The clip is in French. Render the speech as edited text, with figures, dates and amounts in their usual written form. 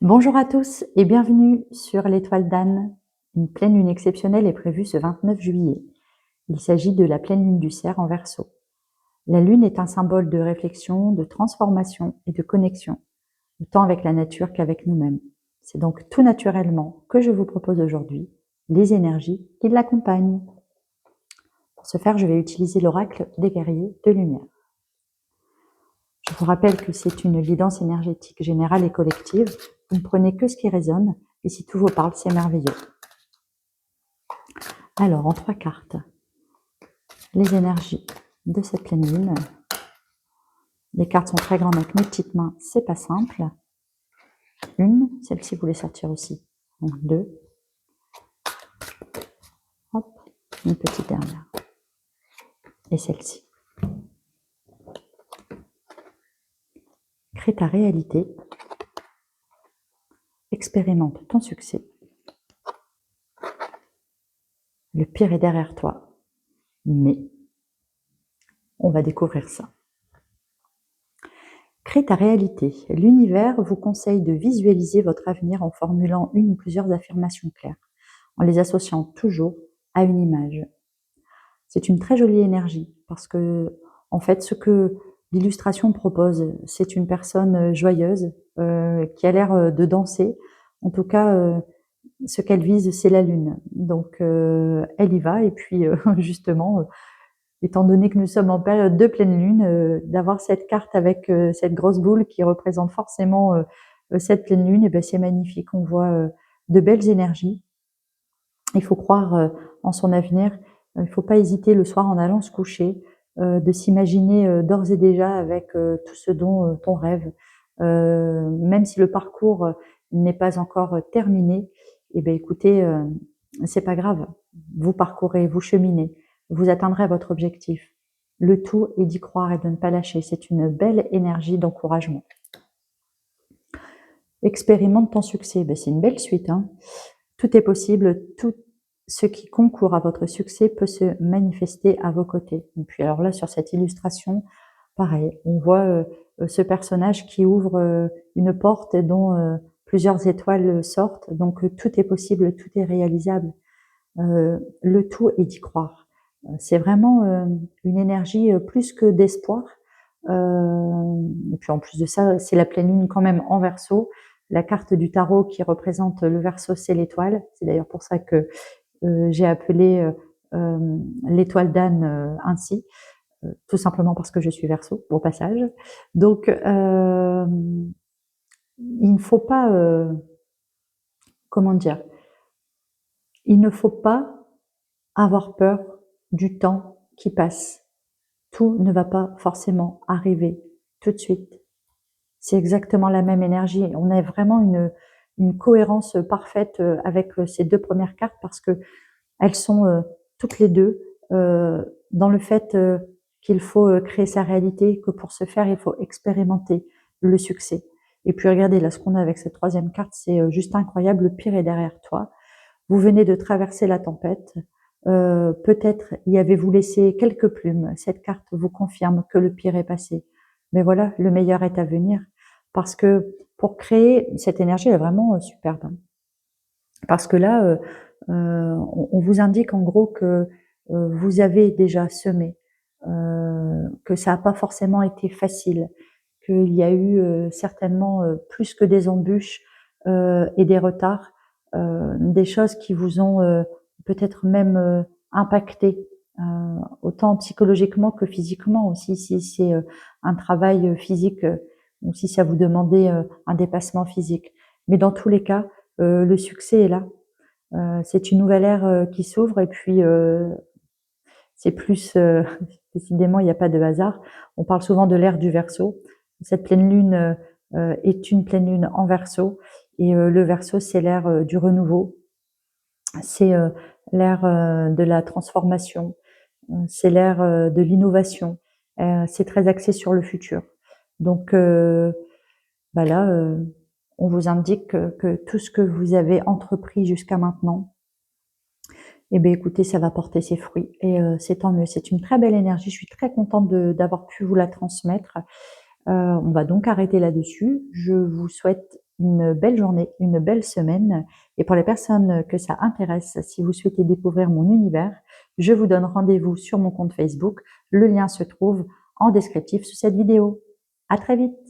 Bonjour à tous et bienvenue sur l'étoile d'Anne. Une pleine lune exceptionnelle est prévue ce 29 juillet. Il s'agit de la pleine lune du Cerf en Verseau. La lune est un symbole de réflexion, de transformation et de connexion, autant avec la nature qu'avec nous-mêmes. C'est donc tout naturellement que je vous propose aujourd'hui les énergies qui l'accompagnent. Pour ce faire, je vais utiliser l'oracle des guerriers de lumière. Je vous rappelle que c'est une guidance énergétique générale et collective. Vous ne prenez que ce qui résonne, et si tout vous parle, c'est merveilleux. Alors, en 3 cartes, les énergies de cette pleine lune. Les cartes sont très grandes avec mes petites mains, c'est pas simple. Une, celle-ci vous voulez sortir aussi. Donc 2. Hop, une petite dernière. Et celle-ci. Crée ta réalité. Expérimente ton succès. Le pire est derrière toi, mais on va découvrir ça. Crée ta réalité. L'univers vous conseille de visualiser votre avenir en formulant une ou plusieurs affirmations claires, en les associant toujours à une image. C'est une très jolie énergie parce que, en fait, ce que l'illustration propose, c'est une personne joyeuse qui a l'air de danser. En tout cas, ce qu'elle vise, c'est la lune. Donc, elle y va. Et puis, justement, étant donné que nous sommes en période de pleine lune, d'avoir cette carte avec cette grosse boule qui représente forcément cette pleine lune, et ben c'est magnifique. On voit de belles énergies. Il faut croire en son avenir. Il ne faut pas hésiter le soir en allant se coucher, de s'imaginer d'ores et déjà avec tout ce dont on rêve. Même si le parcours n'est pas encore terminé, eh bien écoutez, c'est pas grave. Vous parcourez, vous cheminez, vous atteindrez votre objectif. Le tout est d'y croire et de ne pas lâcher. C'est une belle énergie d'encouragement. Expérimente ton succès. Ben, c'est une belle suite, hein. Tout est possible, tout ce qui concourt à votre succès peut se manifester à vos côtés. Et puis alors là, sur cette illustration, pareil, on voit ce personnage qui ouvre une porte dont plusieurs étoiles sortent. Donc tout est possible, tout est réalisable. Le tout est d'y croire. C'est vraiment une énergie plus que d'espoir. Et puis en plus de ça, c'est la pleine lune quand même en Verseau. La carte du tarot qui représente le Verseau, c'est l'étoile. C'est d'ailleurs pour ça que j'ai appelé l'étoile d'Anne ainsi, tout simplement parce que je suis Verseau, au passage. Donc, il ne faut pas, comment dire, il ne faut pas avoir peur du temps qui passe. Tout ne va pas forcément arriver tout de suite. C'est exactement la même énergie. On a vraiment une cohérence parfaite avec ces 2 premières cartes parce que elles sont toutes les 2 dans le fait qu'il faut créer sa réalité, que pour ce faire, il faut expérimenter le succès. Et puis regardez, là, ce qu'on a avec cette 3e carte, c'est juste incroyable. Le pire est derrière toi. Vous venez de traverser la tempête. Peut-être y avez-vous laissé quelques plumes. Cette carte vous confirme que le pire est passé. Mais voilà, le meilleur est à venir. Parce que pour créer cette énergie, elle est vraiment superbe. Hein. Parce que là, on vous indique en gros que vous avez déjà semé, que ça n'a pas forcément été facile, qu'il y a eu certainement plus que des embûches et des retards, des choses qui vous ont peut-être même impacté, autant psychologiquement que physiquement aussi, si c'est un travail physique ou si ça vous demandait un dépassement physique. Mais dans tous les cas, le succès est là. C'est une nouvelle ère qui s'ouvre et puis c'est plus décidément il n'y a pas de hasard. On parle souvent de l'ère du Verseau. Cette pleine lune est une pleine lune en Verseau et le Verseau c'est l'ère du renouveau, c'est l'ère de la transformation, c'est l'ère de l'innovation. C'est très axé sur le futur. Donc bah là, on vous indique que tout ce que vous avez entrepris jusqu'à maintenant, eh bien, écoutez, ça va porter ses fruits et c'est tant mieux. C'est une très belle énergie. Je suis très contente d'avoir pu vous la transmettre. On va donc arrêter là-dessus. Je vous souhaite une belle journée, une belle semaine. Et pour les personnes que ça intéresse, si vous souhaitez découvrir mon univers, je vous donne rendez-vous sur mon compte Facebook. Le lien se trouve en descriptif sous cette vidéo. À très vite!